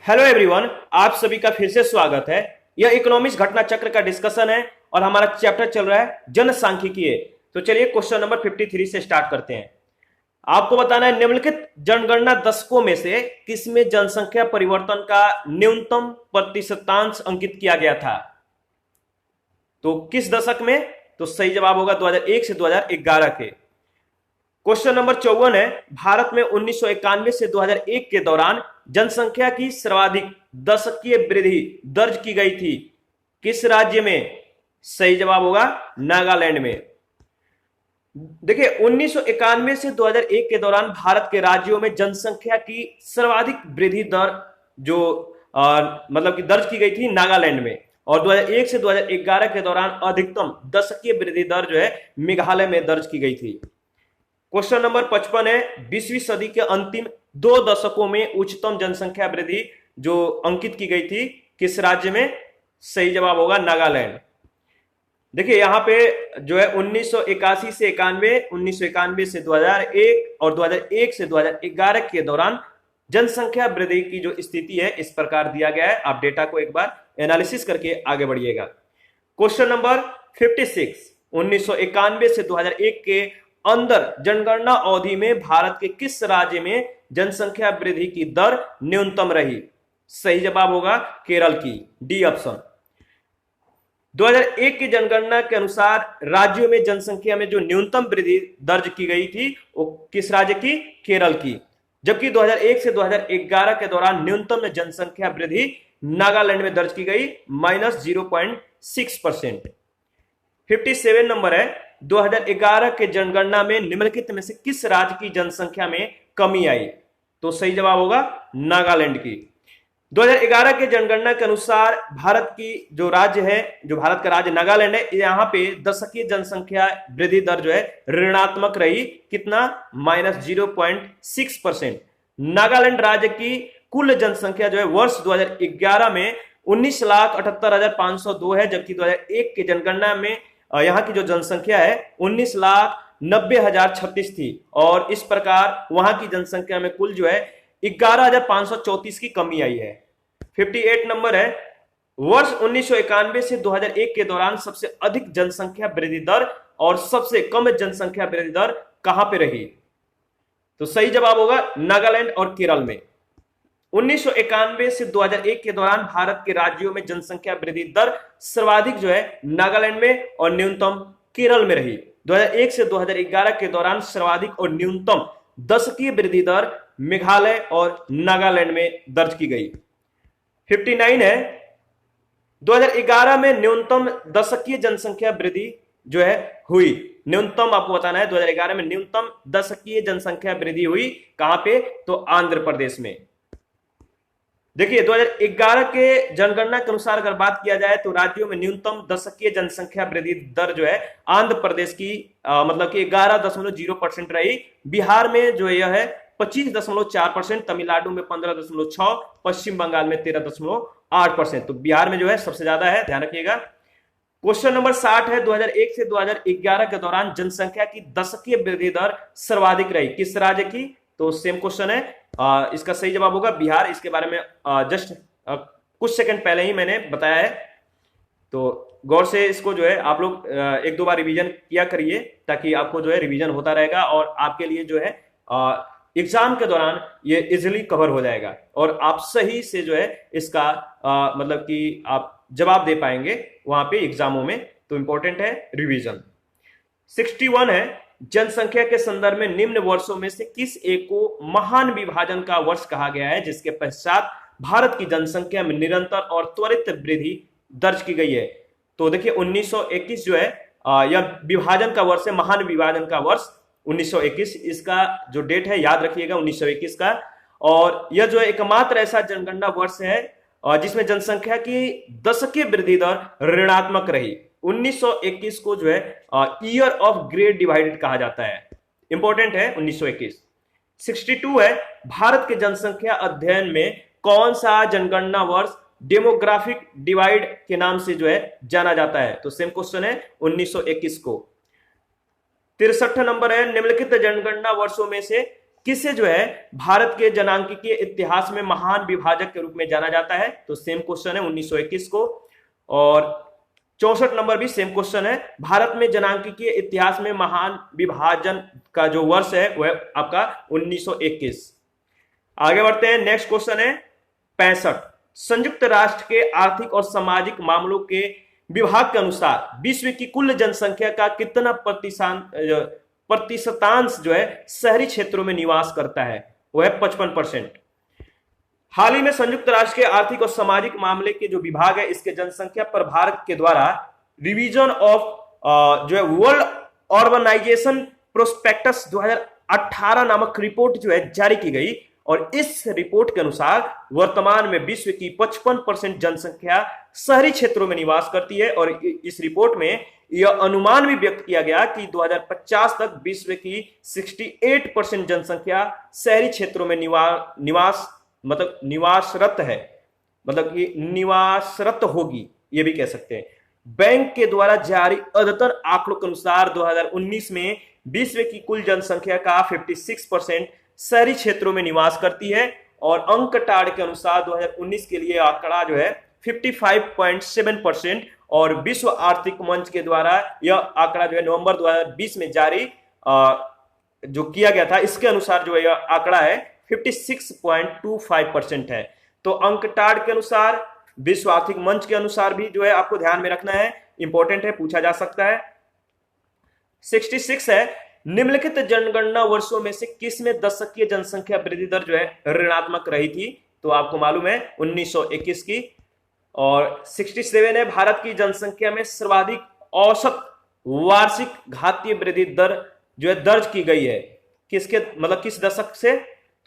Hello everyone, आप सभी का फिर से स्वागत है। यह इकोनॉमिक्स घटना चक्र का डिस्कशन है और हमारा चैप्टर चल रहा है जनसांख्यिकी। तो चलिए क्वेश्चन नंबर 53 से स्टार्ट करते हैं। आपको बताना है निम्नलिखित जनगणना दशकों में से किसमें जनसंख्या परिवर्तन का न्यूनतम प्रतिशतांश अंकित किया गया था। तो किस दशक में? तो सही जवाब होगा 2001 से 2011 के। क्वेश्चन नंबर 54 है, भारत में 1991 से 2001 के दौरान जनसंख्या की सर्वाधिक दशकीय वृद्धि दर्ज की गई थी, किस राज्य में? सही जवाब होगा नागालैंड में। देखिए 1991 से 2001 के दौरान भारत के राज्यों में जनसंख्या की सर्वाधिक वृद्धि दर जो मतलब कि दर्ज की गई थी नागालैंड में, और 2001 से 2011 के दौरान अधिकतम दशकीय वृद्धि दर जो है मेघालय में दर्ज की गई थी। क्वेश्चन नंबर 55 है, 20वीं सदी के अंतिम 2 दशकों में उच्चतम जनसंख्या वृद्धि जो अंकित की गई थी किस राज्य में? सही जवाब होगा नागालैंड। देखिए यहां पे जो है 1981 से 91, 1991 से 2001 और 2001 से 2011 के दौरान जनसंख्या वृद्धि की जो स्थिति है इस प्रकार दिया गया है। आप डेटा को एक बार एनालिसिस करके आगे बढ़िएगा। क्वेश्चन नंबर 56, 1991 से 2001 के अंदर जनगणना अवधि में भारत के किस राज्य में जनसंख्या वृद्धि की दर न्यूनतम रही? सही जवाब होगा केरल की, डी ऑप्शन। 2001 की जनगणना के अनुसार राज्यों में जनसंख्या में जो न्यूनतम वृद्धि दर्ज की गई थी वो किस राज्य की? केरल की। जबकि 2001 से 2011 के दौरान न्यूनतम जनसंख्या वृद्धि नागालैंड में दर्ज की गई -0.6%। 57 नंबर है, 2011 के जनगणना में निम्नलिखित में से किस राज्य की जनसंख्या में कमी आई? तो सही जवाब होगा नागालैंड की। 2011 के जनगणना के अनुसार भारत की जो राज्य है, जो भारत का राज्य नागालैंड है, यहां पे दशकीय जनसंख्या वृद्धि दर जो है ऋणात्मक रही। कितना? -0.6%। नागालैंड राज्य की कुल जनसंख्या जो है वर्ष 2011 में 19,78,502 है, जबकि 2001 के जनगणना में यहां की जो जनसंख्या है 19,90,036 थी, और इस प्रकार वहां की जनसंख्या में कुल जो है 11,534 की कमी आई है। 58 नंबर है, वर्ष 1991 से 2001 के दौरान सबसे अधिक जनसंख्या वृद्धि दर और सबसे कम जनसंख्या वृद्धि दर कहां पे रही? तो सही जवाब होगा नागालैंड और केरल में। 1991 से 2001 के दौरान भारत के राज्यों में जनसंख्या वृद्धि दर सर्वाधिक जो है नागालैंड में और न्यूनतम केरल में रही। 2001 से 2011 के दौरान सर्वाधिक और न्यूनतम दशकीय वृद्धि दर मेघालय और नागालैंड में दर्ज की गई। 59 है, 2011 में न्यूनतम दशकीय जनसंख्या वृद्धि जो है हुई। न्यूनतम आपको बताना है, 2011 में न्यूनतम दशकीय जनसंख्या वृद्धि हुई कहां पे? तो आंध्र प्रदेश में। देखिए 2011 के जनगणना के अनुसार अगर बात किया जाए तो राज्यों में न्यूनतम दशकीय जनसंख्या वृद्धि दर जो है आंध्र प्रदेश की मतलब कि 11.0% रही। बिहार में जो यह है 25.4%, तमिलनाडु में 15.6%, पश्चिम बंगाल में 13.8%। तो बिहार में जो है सबसे ज्यादा है, ध्यान रखिएगा। क्वेश्चन नंबर 60 है, 2001 से 2011 के दौरान जनसंख्या की दशकीय वृद्धि दर सर्वाधिक रही, किस राज्य की? तो सेम क्वेश्चन है, इसका सही जवाब होगा बिहार। इसके बारे में जस्ट कुछ सेकंड पहले ही मैंने बताया है, तो गौर से इसको जो है आप लोग 1-2 बार रिवीजन किया करिए, ताकि आपको जो है रिवीजन होता रहेगा और आपके लिए जो है एग्जाम के दौरान ये इजीली कवर हो जाएगा और आप सही से जो है इसका मतलब कि आप जवाब दे पाएंगे वहां पे एग्जामों में। तो इंपॉर्टेंट है रिवीजन। 61 है, जनसंख्या के संदर्भ में निम्न वर्षों में से किस एक को महान विभाजन का वर्ष कहा गया है, जिसके पश्चात भारत की जनसंख्या में निरंतर और त्वरित वृद्धि दर्ज की गई है? तो देखिए 1921 जो है यह विभाजन का वर्ष है, महान विभाजन का वर्ष 1921। इसका जो डेट है याद रखिएगा 1921 का। और यह जो है एकमात्र ऐसा जनगणना वर्ष है जिसमें जनसंख्या की दशकीय वृद्धि दर ऋणात्मक रही। 1921 को जो है ईयर ऑफ ग्रेट डिवाइडेड कहा जाता है, इंपॉर्टेंट है 1921। 62 है, भारत के जनसंख्या अध्ययन में कौन सा जनगणना वर्ष डेमोग्राफिक डिवाइड के नाम से जो है जाना जाता है? तो सेम क्वेश्चन है 1921 को। 63 नंबर है, निम्नलिखित जनगणना वर्षों में से किसे जो है भारत के जनांकीय इतिहास में महान विभाजक के रूप में जाना जाता है? तो सेम क्वेश्चन है 1921 को। और 64 नंबर भी सेम क्वेश्चन है, भारत में जनांकीय इतिहास में महान विभाजन का जो वर्ष है वह आपका 1921। आगे बढ़ते हैं, नेक्स्ट क्वेश्चन है 65। संयुक्त राष्ट्र के आर्थिक और सामाजिक मामलों के विभाग के अनुसार विश्व की कुल जनसंख्या का कितना प्रतिशतांश जो है शहरी क्षेत्रों में निवास करता है? वह है 55%। हाल ही में संयुक्त राष्ट्र के आर्थिक और सामाजिक मामले के जो विभाग है इसके जनसंख्या पर भारत के द्वारा रिवीजन ऑफ जो है वर्ल्ड ऑर्गेनाइजेशन प्रोस्पेक्टस 2018 नामक रिपोर्ट जो है जारी की गई। और इस रिपोर्ट के अनुसार वर्तमान में विश्व की 55% जनसंख्या शहरी क्षेत्रों में निवास करती है। और इस रिपोर्ट में यह अनुमान भी व्यक्त किया गया कि 2050 तक विश्व की 68% जनसंख्या शहरी क्षेत्रों में निवासरत है, मतलब कि निवासरत होगी, ये भी कह सकते हैं। बैंक के द्वारा जारी अद्यतन आंकड़ों के अनुसार 2019 में विश्व की कुल जनसंख्या का 56% शहरी क्षेत्रों में निवास करती है। और अंकटाड के अनुसार 2019 के लिए आंकड़ा जो है 55.7%। और विश्व आर्थिक मंच के द्वारा यह आंकड़ा जो है नवंबर 2020 में जारी जो किया गया था, इसके अनुसार जो यह आंकड़ा है 56.25% है। तो अंकटाड के अनुसार, विश्व आर्थिक मंच के अनुसार भी जो है आपको ध्यान में रखना है, इंपॉर्टेंट है, पूछा जा सकता है। 66 है, निम्नलिखित जनगणना वर्षों में से किस में दशकीय जनसंख्या वृद्धि दर जो है ऋणात्मक रही थी? तो आपको मालूम है 1921 की। और 67 है, भारत की जनसंख्या में सर्वाधिक औसत वार्षिक घातीय वृद्धि दर जो है दर्ज की गई है, किसके मतलब किस दशक से?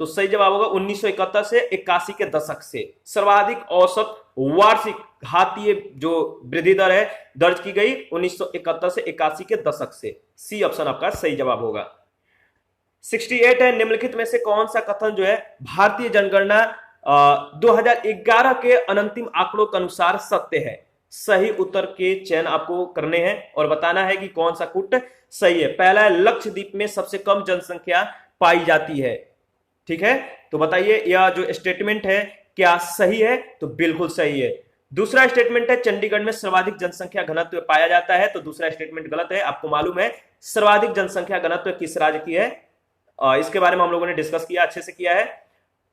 तो सही जवाब होगा 1971 से 81 के दशक से सर्वाधिक औसत वार्षिक घातीय जो वृद्धि दर है दर्ज की गई 1971 से 81 के दशक से। सी ऑप्शन आपका सही जवाब होगा। 68 है, निम्नलिखित में से कौन सा कथन जो है भारतीय जनगणना 2011 के अंतिम आंकड़ों के अनुसार सत्य है? सही उत्तर के चयन आपको करने हैं और बताना है कि कौन सा कुट सही है। पहला है, लक्षद्वीप में सबसे कम जनसंख्या पाई जाती है। ठीक है, तो बताइए यह जो स्टेटमेंट है क्या सही है? तो बिल्कुल सही है। दूसरा स्टेटमेंट है, चंडीगढ़ में सर्वाधिक जनसंख्या घनत्व पाया जाता है। तो दूसरा स्टेटमेंट गलत है। आपको मालूम है सर्वाधिक जनसंख्या घनत्व किस राज्य की है? इसके बारे में हम लोगों ने डिस्कस किया, अच्छे से किया है।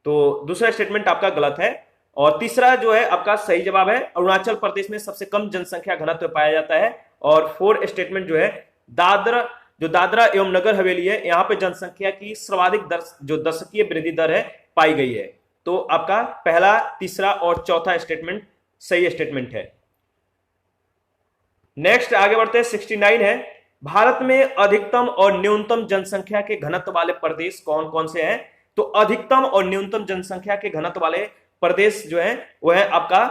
तो दूसरा स्टेटमेंट आपका गलत है। और तीसरा जो है आपका सही जवाब है, अरुणाचल प्रदेश में सबसे कम जनसंख्या घनत्व पाया जाता है। और फोर्थ स्टेटमेंट जो है दादरा एवं नगर हवेली है, यहां पे जनसंख्या की सर्वाधिक जो दशकीय वृद्धि दर है पाई गई है। तो आपका पहला, तीसरा और चौथा स्टेटमेंट सही स्टेटमेंट है। नेक्स्ट आगे बढ़ते हैं, 69 है, भारत में अधिकतम और न्यूनतम जनसंख्या के घनत्व वाले प्रदेश कौन कौन से हैं? तो अधिकतम और न्यूनतम जनसंख्या के घनत्व वाले प्रदेश जो है वह है आपका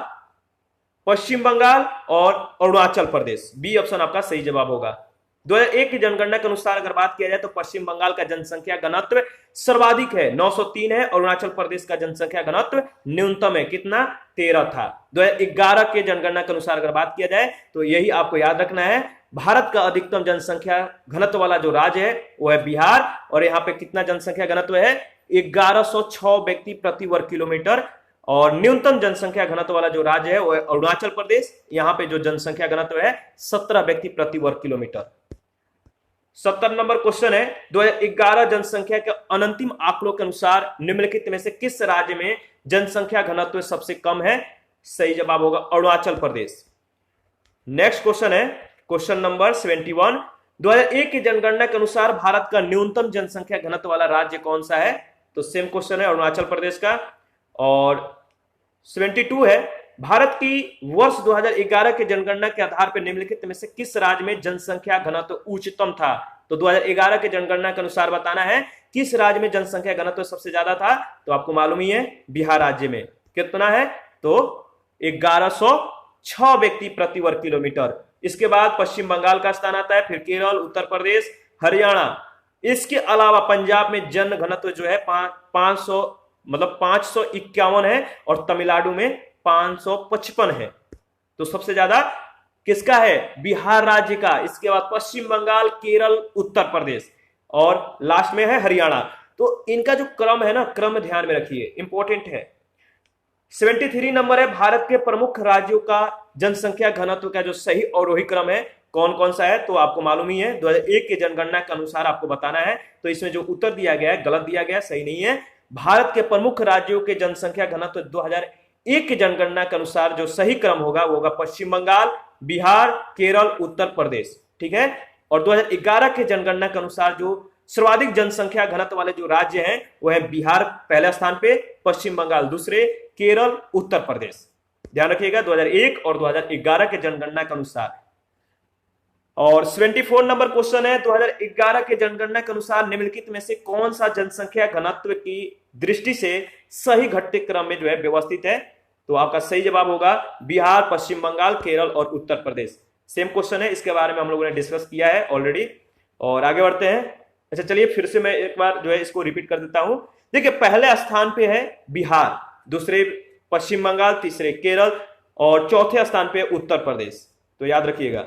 पश्चिम बंगाल और अरुणाचल प्रदेश। बी ऑप्शन आपका सही जवाब होगा। 2001 की जनगणना के अनुसार अगर बात किया जाए तो पश्चिम बंगाल का जनसंख्या घनत्व सर्वाधिक है, 903 है। अरुणाचल प्रदेश का जनसंख्या घनत्व न्यूनतम है, कितना? 13 था। 2011 के जनगणना के अनुसार अगर बात किया जाए तो यही आपको याद रखना है, भारत का अधिकतम जनसंख्या घनत्व वाला जो राज्य है वो है बिहार। और यहाँ पे कितना जनसंख्या घनत्व है? 1106 व्यक्ति प्रति वर्ग किलोमीटर। और न्यूनतम जनसंख्या घनत्व वाला जो राज्य है वो है अरुणाचल प्रदेश, यहाँ पे जो जनसंख्या घनत्व है 17 व्यक्ति प्रति वर्ग किलोमीटर। 70 नंबर क्वेश्चन है, 2011 जनसंख्या के अंतिम आंकड़ों के अनुसार निम्नलिखित में से किस राज्य में जनसंख्या घनत्व सबसे कम है? सही जवाब होगा अरुणाचल प्रदेश। नेक्स्ट क्वेश्चन है क्वेश्चन नंबर 71, 2001 की जनगणना के अनुसार भारत का न्यूनतम जनसंख्या घनत्व वाला राज्य कौन सा है? तो सेम क्वेश्चन है अरुणाचल प्रदेश का। और 72 है, भारत की वर्ष 2011 के जनगणना के आधार पर निम्नलिखित में से किस राज्य में जनसंख्या घनत्व उच्चतम था? तो 2011 के जनगणना के अनुसार बताना है किस राज्य में जनसंख्या घनत्व सबसे ज्यादा था। तो आपको मालूम ही है बिहार राज्य में कितना है? तो 1106 व्यक्ति प्रति वर्ग किलोमीटर। इसके बाद पश्चिम बंगाल का स्थान आता है, फिर केरल, उत्तर प्रदेश, हरियाणा। इसके अलावा पंजाब में जन घनत्व जो है 551 है और तमिलनाडु में 555 है। तो सबसे ज्यादा किसका है? बिहार राज्य का। इसके बाद पश्चिम बंगाल, केरल, उत्तर प्रदेश और लास्ट में है हरियाणा। तो इनका जो क्रम है ना, क्रम ध्यान में रखिए, इंपॉर्टेंट है। 73 नंबर है, भारत के प्रमुख राज्यों का जनसंख्या घनत्व का जो सही अवरोही क्रम है कौन कौन सा है, तो आपको मालूम ही है 2001 के जनगणना के अनुसार आपको बताना है। तो इसमें जो उत्तर दिया गया है गलत दिया गया है, सही नहीं है। भारत के प्रमुख राज्यों के जनसंख्या घनत्व 2001 के जनगणना के अनुसार जो सही क्रम होगा वो होगा पश्चिम बंगाल, बिहार, केरल, उत्तर प्रदेश, ठीक है। और 2011 के जनगणना के अनुसार जो सर्वाधिक जनसंख्या घनत्व वाले जो राज्य हैं वो है बिहार पहले स्थान पे, पश्चिम बंगाल दूसरे, केरल, उत्तर प्रदेश। ध्यान रखिएगा 2001 और 2011 के जनगणना के अनुसार। और 74 नंबर क्वेश्चन है, 2011 के जनगणना के अनुसार निम्नलिखित में से कौन सा जनसंख्या घनत्व की दृष्टि से सही घटते क्रम में जो है व्यवस्थित है, तो आपका सही जवाब होगा बिहार, पश्चिम बंगाल, केरल और उत्तर प्रदेश। सेम क्वेश्चन है, इसके बारे में हम लोगों ने डिस्कस किया है ऑलरेडी। और आगे बढ़ते हैं। अच्छा चलिए फिर से मैं एक बार जो है इसको रिपीट कर देता हूं। देखिए पहले स्थान पे है बिहार, दूसरे पश्चिम बंगाल, तीसरे केरल और चौथे स्थान पे उत्तर प्रदेश, तो याद रखिएगा।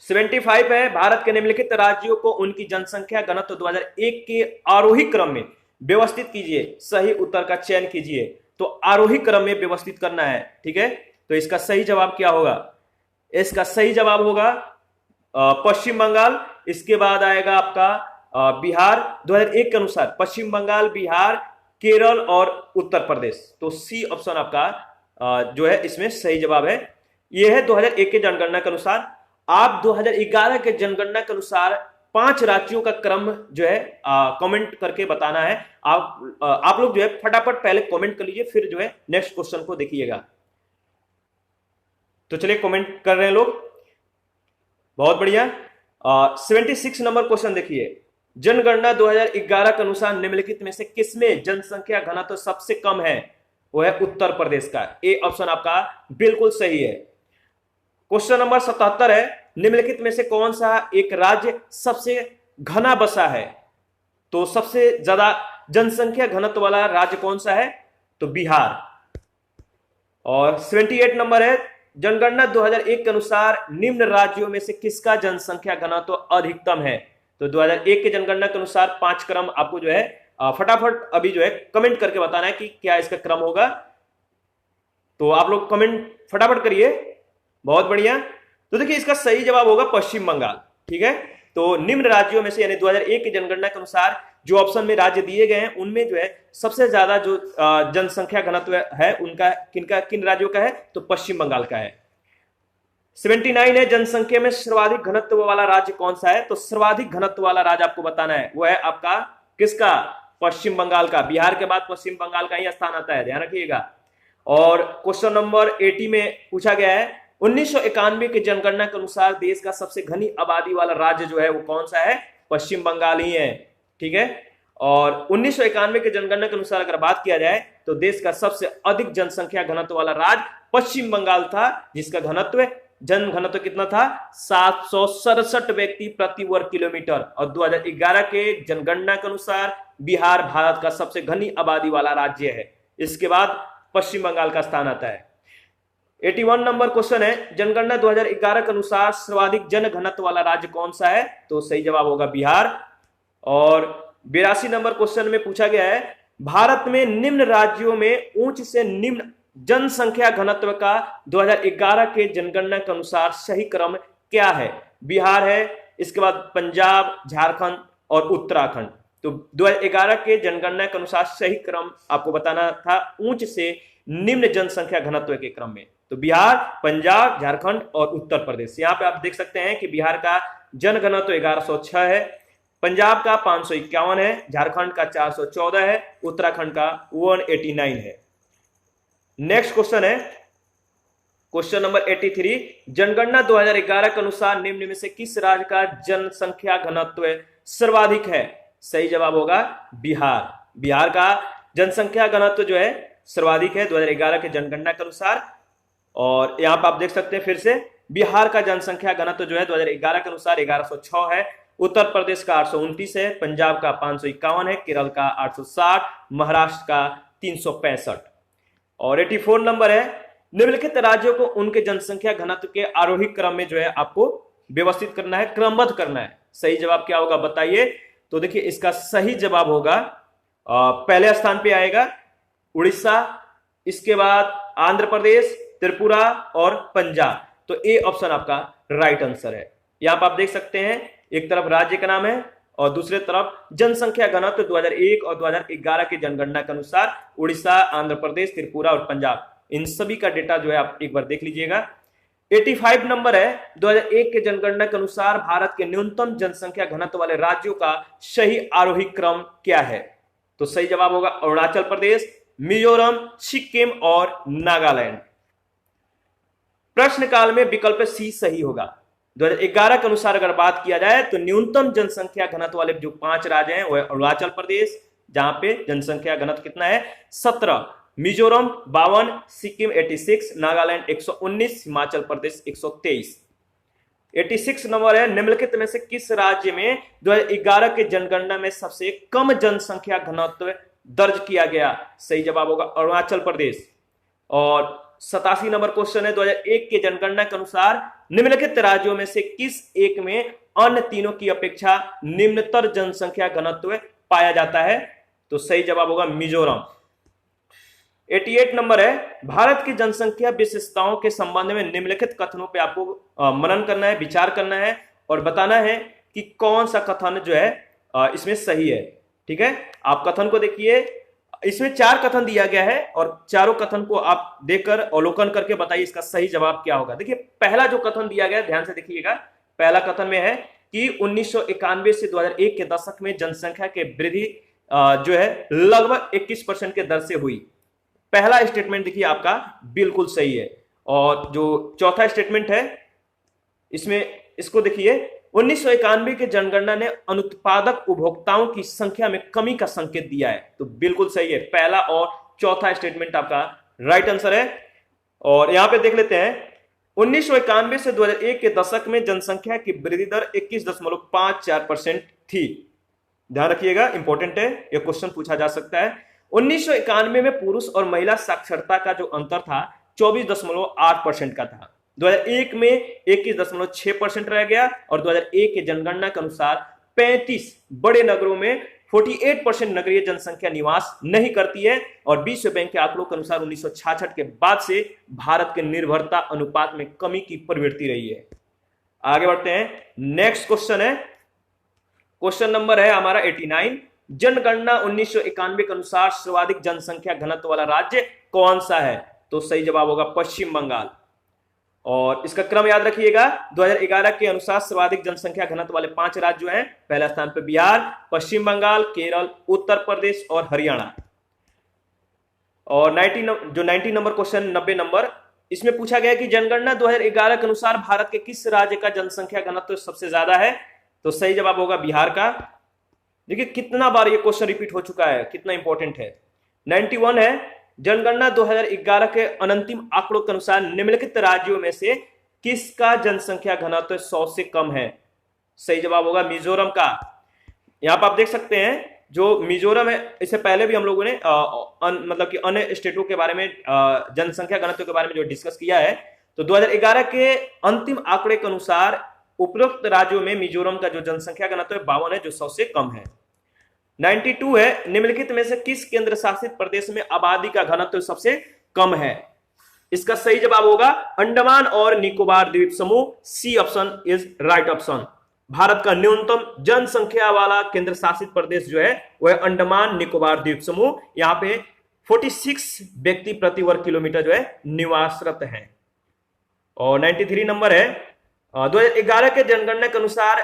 75 है, भारत के निम्नलिखित राज्यों को उनकी जनसंख्या घनत्व 2001 के आरोही क्रम में व्यवस्थित कीजिए, सही उत्तर का चयन कीजिए। तो आरोही क्रम में व्यवस्थित करना है, ठीक है। तो इसका सही जवाब क्या होगा, इसका सही जवाब होगा पश्चिम बंगाल, इसके बाद आएगा आपका बिहार 2001 के अनुसार, पश्चिम बंगाल, बिहार, केरल और उत्तर प्रदेश। तो सी ऑप्शन आपका जो है इसमें सही जवाब है। यह है 2001 के जनगणना के अनुसार। आप 2011 के जनगणना के अनुसार 5 राज्यों का क्रम जो है कमेंट करके बताना है। आप लोग जो है फटाफट पहले कमेंट कर लीजिए, फिर जो है नेक्स्ट क्वेश्चन को देखिएगा। तो चलिए कमेंट कर रहे हैं लोग, बहुत बढ़िया। 76 नंबर क्वेश्चन देखिए, जनगणना 2011 के अनुसार निम्नलिखित में से किसमें जनसंख्या घनत्व सबसे कम है, वो है उत्तर प्रदेश का। ए ऑप्शन आपका बिल्कुल सही है। क्वेश्चन नंबर 77 है, निम्नलिखित में से कौन सा एक राज्य सबसे घना बसा है, तो सबसे ज्यादा जनसंख्या घनत्व वाला राज्य कौन सा है, तो बिहार। और 78 नंबर है, जनगणना 2001 के अनुसार निम्न राज्यों में से किसका जनसंख्या घनत्व अधिकतम है। तो 2001 के जनगणना के अनुसार 5 क्रम आपको जो है फटाफट अभी जो है कमेंट करके बताना है कि क्या इसका क्रम होगा। तो आप लोग कमेंट फटाफट करिए, बहुत बढ़िया। तो देखिए इसका सही जवाब होगा पश्चिम बंगाल, ठीक है। तो निम्न राज्यों में से यानी 2001 की जनगणना के अनुसार जो ऑप्शन में राज्य दिए गए हैं उनमें जो है सबसे ज्यादा जो जनसंख्या घनत्व है उनका किन राज्यों का है, तो पश्चिम बंगाल का है। 79 है, जनसंख्या में सर्वाधिक घनत्व वाला राज्य कौन सा है, तो सर्वाधिक घनत्व वाला राज्य आपको बताना है, वो है आपका किसका, पश्चिम बंगाल का। बिहार के बाद पश्चिम बंगाल का ही स्थान आता है, ध्यान रखिएगा। और क्वेश्चन नंबर 80 में पूछा गया है, 1991 की जनगणना के अनुसार देश का सबसे घनी आबादी वाला राज्य जो है वो कौन सा है, पश्चिम बंगाल ही है, ठीक है। और 1991 के जनगणना के अनुसार अगर बात किया जाए तो देश का सबसे अधिक जनसंख्या घनत्व वाला राज्य पश्चिम बंगाल था, जिसका जन घनत्व कितना था, 767 व्यक्ति प्रति वर्ग किलोमीटर। और 2011 के जनगणना के अनुसार बिहार भारत का सबसे घनी आबादी वाला राज्य है, इसके बाद पश्चिम बंगाल का स्थान आता है। 81 नंबर क्वेश्चन है, जनगणना 2011 के अनुसार सर्वाधिक जन घनत्व वाला राज्य कौन सा है, तो सही जवाब होगा बिहार। और 82 नंबर क्वेश्चन में पूछा गया है, भारत में निम्न राज्यों में उच्च से निम्न जनसंख्या घनत्व का 2011 के जनगणना के अनुसार सही क्रम क्या है। बिहार है, इसके बाद पंजाब, झारखंड और उत्तराखंड। तो 2011 के जनगणना के अनुसार सही क्रम आपको बताना था उच्च से निम्न जनसंख्या घनत्व के क्रम में, तो बिहार, पंजाब, झारखंड और उत्तर प्रदेश। यहां पे आप देख सकते हैं कि बिहार का जन घनत्व 1106 है, पंजाब का 551 है, झारखंड का 414 है, उत्तराखंड का 189 है। नेक्स्ट क्वेश्चन है क्वेश्चन नंबर 83, जनगणना 2011 के अनुसार निम्न में से किस राज्य का जनसंख्या घनत्व सर्वाधिक है। सही जवाब होगा बिहार। बिहार का जनसंख्या घनत्व जो है सर्वाधिक है 2011 के जनगणना के अनुसार। और यहां पर आप देख सकते हैं फिर से बिहार का जनसंख्या घनत्व जो है 2011 के अनुसार 1106 है, उत्तर प्रदेश का 829 है, पंजाब का 551 है, केरल का 860, महाराष्ट्र का 365। और 84 नंबर है, निम्नलिखित राज्यों को उनके जनसंख्या घनत्व के आरोही क्रम में जो है आपको व्यवस्थित करना है, क्रमबद्ध करना है। सही जवाब क्या होगा बताइए। तो देखिए इसका सही जवाब होगा पहले स्थान पे आएगा उड़ीसा, इसके बाद आंध्र प्रदेश, त्रिपुरा और पंजाब। तो ए ऑप्शन आपका राइट आंसर है। यहां पर आप देख सकते हैं एक तरफ राज्य का नाम है और दूसरे तरफ जनसंख्या घनत्व 2001 और 2011 की जनगणना के अनुसार उड़ीसा, आंध्र प्रदेश, त्रिपुरा और पंजाब, इन सभी का डेटा जो है आप एक बार देख लीजिएगा। 85 नंबर है, 2001 के जनगणना के अनुसार भारत के न्यूनतम जनसंख्या घनत्व वाले राज्यों का सही आरोही क्रम क्या है? तो सही जवाब होगा अरुणाचल प्रदेश, मिजोरम, सिक्किम और नागालैंड। प्रश्न काल में विकल्प सी सही होगा। 2011 के अनुसार अगर बात किया जाए तो न्यूनतम जनसंख्या घनत्व वाले जो 5 राज्य हैं वह अरुणाचल प्रदेश, जहां पे जनसंख्या घनत्व कितना है 17, मिजोरम 52, सिक्किम 86, नागालैंड 119, हिमाचल प्रदेश 123। 86 नंबर है, निम्नलिखित में से किस राज्य में 2011 के जनगणना में सबसे कम जनसंख्या घनत्व दर्ज किया गया? सही जवाब होगा अरुणाचल प्रदेश। और 87 नंबर क्वेश्चन है, 2001 के जनगणना के अनुसार निम्नलिखित राज्यों में से किस एक में अन्य तीनों की अपेक्षा निम्नतर जनसंख्या घनत्व पाया जाता है? तो सही जवाब होगा मिजोरम। 88 नंबर है, भारत की जनसंख्या विशेषताओं के संबंध में निम्नलिखित कथनों पे आपको मनन करना है, विचार करना है और बताना है कि कौन सा कथन जो है इसमें सही है। ठीक है, आप कथन को देखिए, इसमें 4 कथन दिया गया है और चारों कथन को आप देखकर अवलोकन करके बताइए इसका सही जवाब क्या होगा। देखिए पहला जो कथन दिया गया है ध्यान से देखिएगा, पहला कथन में है कि 1991 से 2001 के दशक में जनसंख्या के वृद्धि जो है लगभग 21% के दर से हुई। पहला स्टेटमेंट देखिए आपका बिल्कुल सही है। और जो चौथा स्टेटमेंट है इसमें इसको देखिए, 1991 के जनगणना ने अनुत्पादक उपभोक्ताओं की संख्या में कमी का संकेत दिया है। तो बिल्कुल सही है, पहला और चौथा स्टेटमेंट आपका राइट आंसर है। और यहां पे देख लेते हैं, 1991 से 2001 के दशक में जनसंख्या की वृद्धि दर 21.54% थी। ध्यान रखिएगा, इंपॉर्टेंट है, यह क्वेश्चन पूछा जा सकता है। 1991 में पुरुष और महिला साक्षरता का जो अंतर था 24.8% का था। 2001 में 21.6% रह गया और 2001 के जनगणना के अनुसार 35 बड़े नगरों में 48% नगरीय जनसंख्या निवास नहीं करती है। और विश्व बैंक के आंकड़ों के अनुसार 1966 के बाद से भारत के निर्भरता अनुपात में कमी की प्रवृत्ति रही है। आगे बढ़ते हैं, नेक्स्ट क्वेश्चन है, क्वेश्चन नंबर है हमारा 89। जनगणना 1991 के अनुसार सर्वाधिक जनसंख्या घनत्व वाला राज्य कौन सा है? तो सही जवाब होगा पश्चिम बंगाल। और इसका क्रम याद रखिएगा, 2011 के अनुसार सर्वाधिक जनसंख्या घनत्व वाले 5 राज्य हैं। पहला स्थान पर बिहार, पश्चिम बंगाल, केरल, उत्तर प्रदेश और हरियाणा। और 90 नंबर क्वेश्चन 90 नंबर, इसमें पूछा गया कि जनगणना 2011 के अनुसार भारत के किस राज्य का जनसंख्या घनत्व सबसे ज्यादा है? तो सही जवाब होगा बिहार का। देखिए कितना बार ये क्वेश्चन रिपीट हो चुका है, कितना इंपॉर्टेंट है। 91 है, जनगणना 2011 के अनंतिम आंकड़ों के अनुसार निम्नलिखित राज्यों में से किसका जनसंख्या घनत्व 100 से कम है? सही जवाब होगा मिजोरम का। यहां पर आप देख सकते हैं जो मिजोरम है, इससे पहले भी हम लोगों ने मतलब कि अन्य स्टेटों के बारे में जनसंख्या घनत्व के बारे में जो डिस्कस किया है। तो 2011 के अंतिम आंकड़े के अनुसार उपरोक्त राज्यों में मिजोरम का जो जनसंख्या घनत्व 52 है, जो 100 से कम है। 92 है, निम्नलिखित में से किस केंद्र शासित प्रदेश में आबादी का घनत्व सबसे कम है? इसका सही जवाब होगा अंडमान और निकोबार द्वीप समूह। C option is right option. Bharat का न्यूनतम जनसंख्या वाला केंद्र शासित प्रदेश जो है वह अंडमान निकोबार द्वीप समूह। यहां पे 46 व्यक्ति प्रति वर्ग किलोमीटर जो है निवासरत है। और 93 नंबर है, 2011 के जनगणना के अनुसार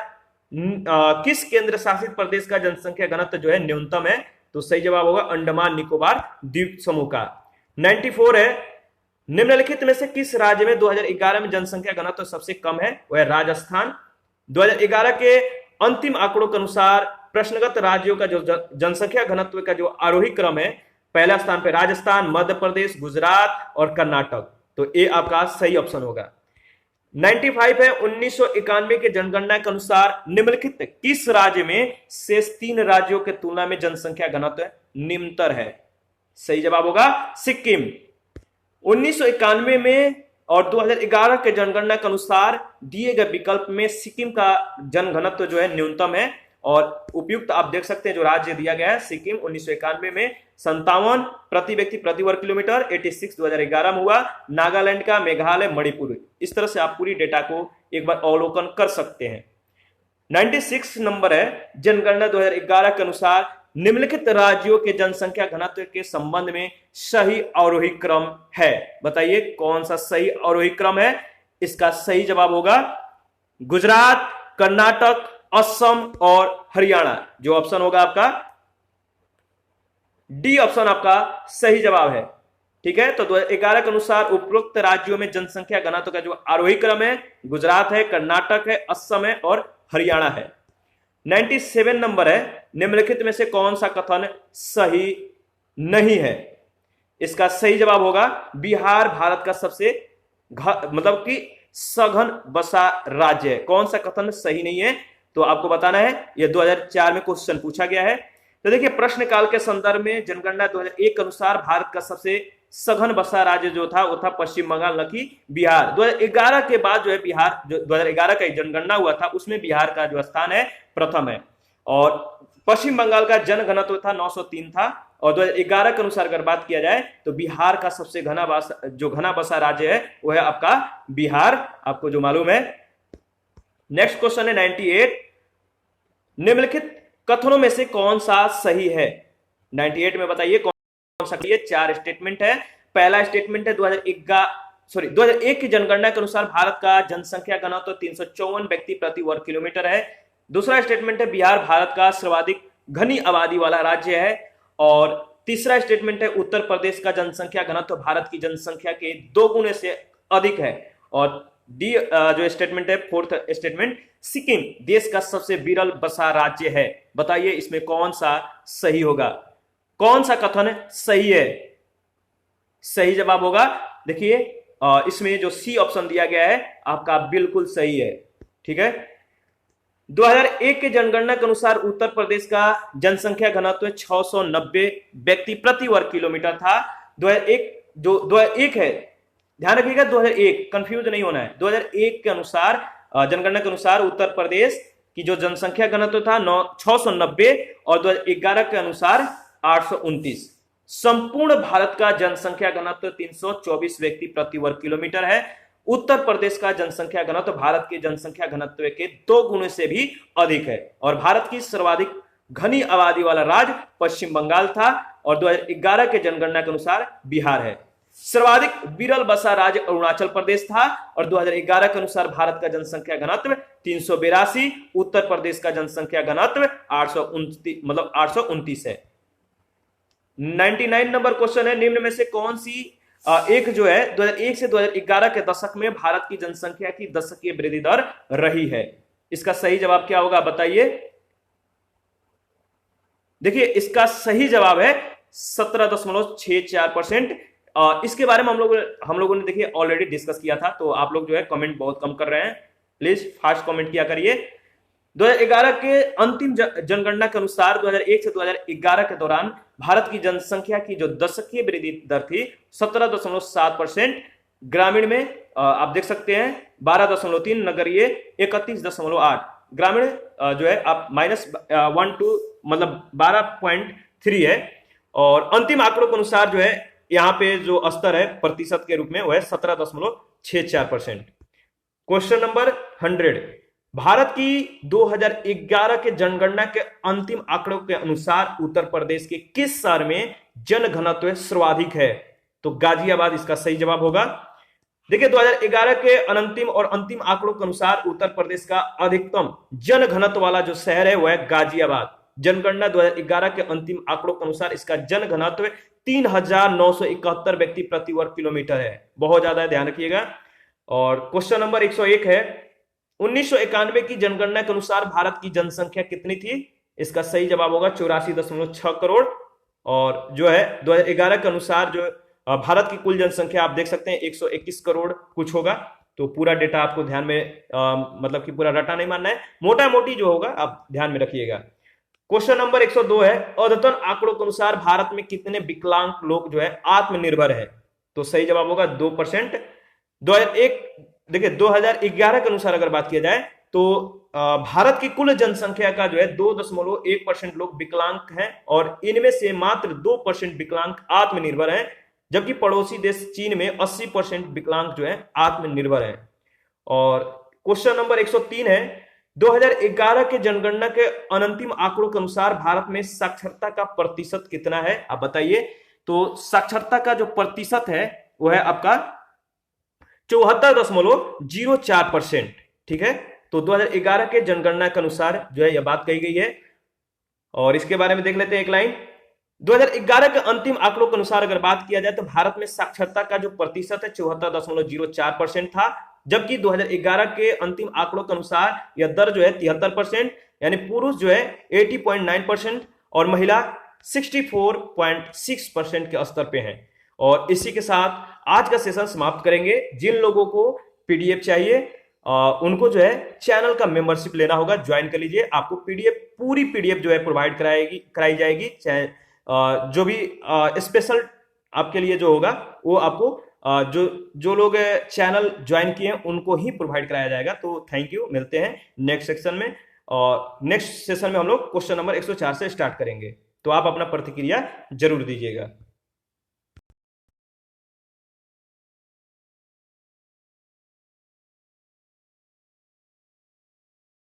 किस केंद्र शासित प्रदेश का जनसंख्या घनत्व जो है न्यूनतम है? तो सही जवाब होगा अंडमान निकोबार द्वीप समूह का। 94 है, निम्नलिखित में से किस राज्य में 2011 में जनसंख्या घनत्व सबसे कम है? वह राजस्थान। 2011 के अंतिम आंकड़ों के अनुसार प्रश्नगत राज्यों का जो जनसंख्या घनत्व का जो आरोही क्रम है, पहला स्थान पर राजस्थान, मध्य प्रदेश, गुजरात और कर्नाटक। तो ये आपका सही ऑप्शन होगा। 95 है, 1991 के जनगणना के अनुसार निम्नलिखित किस राज्य में शेष 3 राज्यों के तुलना में जनसंख्या घनत्व निम्नतर है? सही जवाब होगा सिक्किम। 1991 में और 2011 के जनगणना के अनुसार दिए गए विकल्प में सिक्किम का जनघनत्व जो है न्यूनतम है और उपयुक्त आप देख सकते हैं जो राज्य दिया गया है, सिक्किम 1991 में 57 प्रति व्यक्ति प्रति वर्ग किलोमीटर, 86 2011 में हुआ, नागालैंड का, मेघालय, मणिपुर। इस तरह से आप पूरी डेटा को एक बार अवलोकन कर सकते हैं। 96 नंबर है, जनगणना 2011 के अनुसार निम्नलिखित राज्यों के जनसंख्या घनत्व के संबंध में सही आरोही क्रम है। बताइए कौन सा सही आरोही क्रम है? इसका सही जवाब होगा गुजरात, कर्नाटक, असम और हरियाणा। जो ऑप्शन होगा आपका डी ऑप्शन आपका सही जवाब है। ठीक है, तो 2011 के अनुसार उपरोक्त राज्यों में जनसंख्या घनत्व का जो आरोही क्रम है, गुजरात है, कर्नाटक है, असम है और हरियाणा है। 97 नंबर है, निम्नलिखित में से कौन सा कथन सही नहीं है? इसका सही जवाब होगा बिहार भारत का सबसे मतलब कि सघन बसा राज्य है। कौन सा कथन सही नहीं है तो आपको बताना है। यह 2004 में क्वेश्चन पूछा गया है। तो देखिए, प्रश्नकाल के संदर्भ में जनगणना 2001 के अनुसार भारत का सबसे सघन बसा राज्य जो था वो था पश्चिम बंगाल, न कि बिहार। 2011 के बाद जो है बिहार, जो 2011 का जनगणना हुआ था उसमें बिहार का जो स्थान है प्रथम है, और पश्चिम बंगाल का जन घनत्व था 903 था, और 2011 के अनुसार अगर बात किया जाए तो बिहार का सबसे घना बसा राज्य है वो है आपका बिहार, आपको जो मालूम है। नेक्स्ट क्वेश्चन है 98, निम्नलिखित कथनों में से कौन सा सही है? 98 में बताइए कौन सा सही है। 4 स्टेटमेंट है। पहला स्टेटमेंट है 2001 की जनगणना के अनुसार भारत का जनसंख्या घनत्व 354 व्यक्ति प्रति वर्ग किलोमीटर है। दूसरा स्टेटमेंट है बिहार भारत का सर्वाधिक घनी आबादी वाला राज्य है। और तीसरा स्टेटमेंट है उत्तर प्रदेश का जनसंख्या घनत्व भारत की जनसंख्या के 2 गुने से अधिक है। और डी जो स्टेटमेंट है, फोर्थ स्टेटमेंट, सिक्किम देश का सबसे विरल बसा राज्य है। बताइए इसमें कौन सा सही होगा? कौन सा कथन सही है? सही जवाब होगा, देखिए इसमें जो सी ऑप्शन दिया गया है आपका बिल्कुल सही है। ठीक है, 2001 के जनगणना के अनुसार उत्तर प्रदेश का जनसंख्या घनत्व 690 व्यक्ति प्रति वर्ग किलोमीटर था। 2001 है, ध्यान रखिएगा 2001, कंफ्यूज नहीं होना है। 2001 के अनुसार जनगणना के अनुसार उत्तर प्रदेश की जो जनसंख्या घनत्व था 690 और 2011 के अनुसार 829। संपूर्ण भारत का जनसंख्या घनत्व 324 व्यक्ति प्रति वर्ग किलोमीटर है। उत्तर प्रदेश का जनसंख्या घनत्व भारत के जनसंख्या घनत्व के 2 गुने से भी अधिक है। और भारत की सर्वाधिक घनी आबादी वाला राज्य पश्चिम बंगाल था और 2011 के जनगणना के अनुसार बिहार है। सर्वाधिक विरल बसा राज्य अरुणाचल प्रदेश था और 2011 के अनुसार भारत का जनसंख्या घनत्व 382, उत्तर प्रदेश का जनसंख्या घनत्व 829 है। 99 नंबर क्वेश्चन है, निम्न में से कौन सी एक जो है 2001 से 2011 के दशक में भारत की जनसंख्या की दशकीय वृद्धि दर रही है? इसका सही जवाब क्या होगा बताइए। देखिए इसका सही जवाब है 17.64%। इसके बारे में हम लोगों ने देखिए ऑलरेडी डिस्कस किया था, तो आप लोग जो है कमेंट बहुत कम कर रहे हैं, प्लीज फास्ट कमेंट किया करिए। 2011 के अंतिम जनगणना के अनुसार 2001 से 2011 के दौरान भारत की जनसंख्या की जो दशकीय वृद्धि दर थी 17.7%, ग्रामीण में आप देख सकते हैं 12.3, नगरीय 31.8, ग्रामीण जो है आप -12 मतलब 12.3 है। और अंतिम आंकड़ों के अनुसार जो है यहाँ पे जो स्तर है प्रतिशत के रूप में वो है 17.64%। क्वेश्चन नंबर 100, भारत की 2011 के जनगणना के अंतिम आंकड़ों के अनुसार उत्तर प्रदेश के किस शहर में जन घनत्व सर्वाधिक है? तो गाजियाबाद इसका सही जवाब होगा। देखिए 2011 के अंतिम और अंतिम आंकड़ों के अनुसार उत्तर प्रदेश का अधिकतम जन घनत्व वाला जो शहर है वह है गाजियाबाद। जनगणना 2011 के अंतिम आंकड़ों के अनुसार इसका जन घनत्व 3971 व्यक्ति प्रति वर्ग किलोमीटर है, बहुत ज्यादा है, ध्यान रखिएगा। और क्वेश्चन नंबर 101 है, 1991 की जनगणना के अनुसार भारत की जनसंख्या कितनी थी? इसका सही जवाब होगा 84.6 करोड़। और जो है 2011 के अनुसार जो भारत की कुल जनसंख्या आप देख सकते हैं 121 करोड़ कुछ होगा। तो पूरा डेटा आपको ध्यान में मतलब कि पूरा रटा नहीं मानना है, मोटा मोटी जो होगा आप ध्यान में रखिएगा। क्वेश्चन नंबर 102 है, अद्यतन आंकड़ों के अनुसार भारत में कितने विकलांग लोग जो है आत्मनिर्भर है? तो सही जवाब होगा 2%। 2011 के अनुसार अगर बात किया जाए तो भारत की कुल जनसंख्या का जो है 2.1% लोग विकलांग हैं और इनमें से मात्र 2% विकलांग आत्मनिर्भर हैं, जबकि पड़ोसी देश चीन में 80% विकलांग जो है आत्मनिर्भर हैं। और क्वेश्चन नंबर 103 है, 2011 के जनगणना के अंतिम आंकड़ों के अनुसार भारत में साक्षरता का प्रतिशत कितना है, आप बताइए। तो साक्षरता का जो प्रतिशत है वो है आपका 74.04%। ठीक है, तो 2011 के जनगणना के अनुसार जो है यह बात कही गई है। और इसके बारे में देख लेते हैं एक लाइन। 2011 के अंतिम आंकड़ों के अनुसार अगर बात किया जाए तो भारत में साक्षरता का जो प्रतिशत है 74.04% था, जबकि 2011 के अंतिम आंकड़ों के अनुसार यह दर जो है 73%, यानी पुरुष जो है 80.9% और महिला 64.6% के स्तर पे हैं। और इसी के साथ आज का सेशन समाप्त करेंगे। जिन लोगों को पीडीएफ चाहिए उनको जो है चैनल का मेंबरशिप लेना होगा, ज्वाइन कर लीजिए। आपको पीडीएफ पूरी पीडीएफ जो है प्रोवाइड कराई जाएगी। जो भी स्पेशल आपके लिए जो होगा वो आपको जो लोग चैनल ज्वाइन किए हैं उनको ही प्रोवाइड कराया जाएगा। तो थैंक यू, मिलते हैं नेक्स्ट सेक्शन में। और नेक्स्ट सेशन में हम लोग क्वेश्चन नंबर 104 से स्टार्ट करेंगे, तो आप अपना प्रतिक्रिया जरूर दीजिएगा।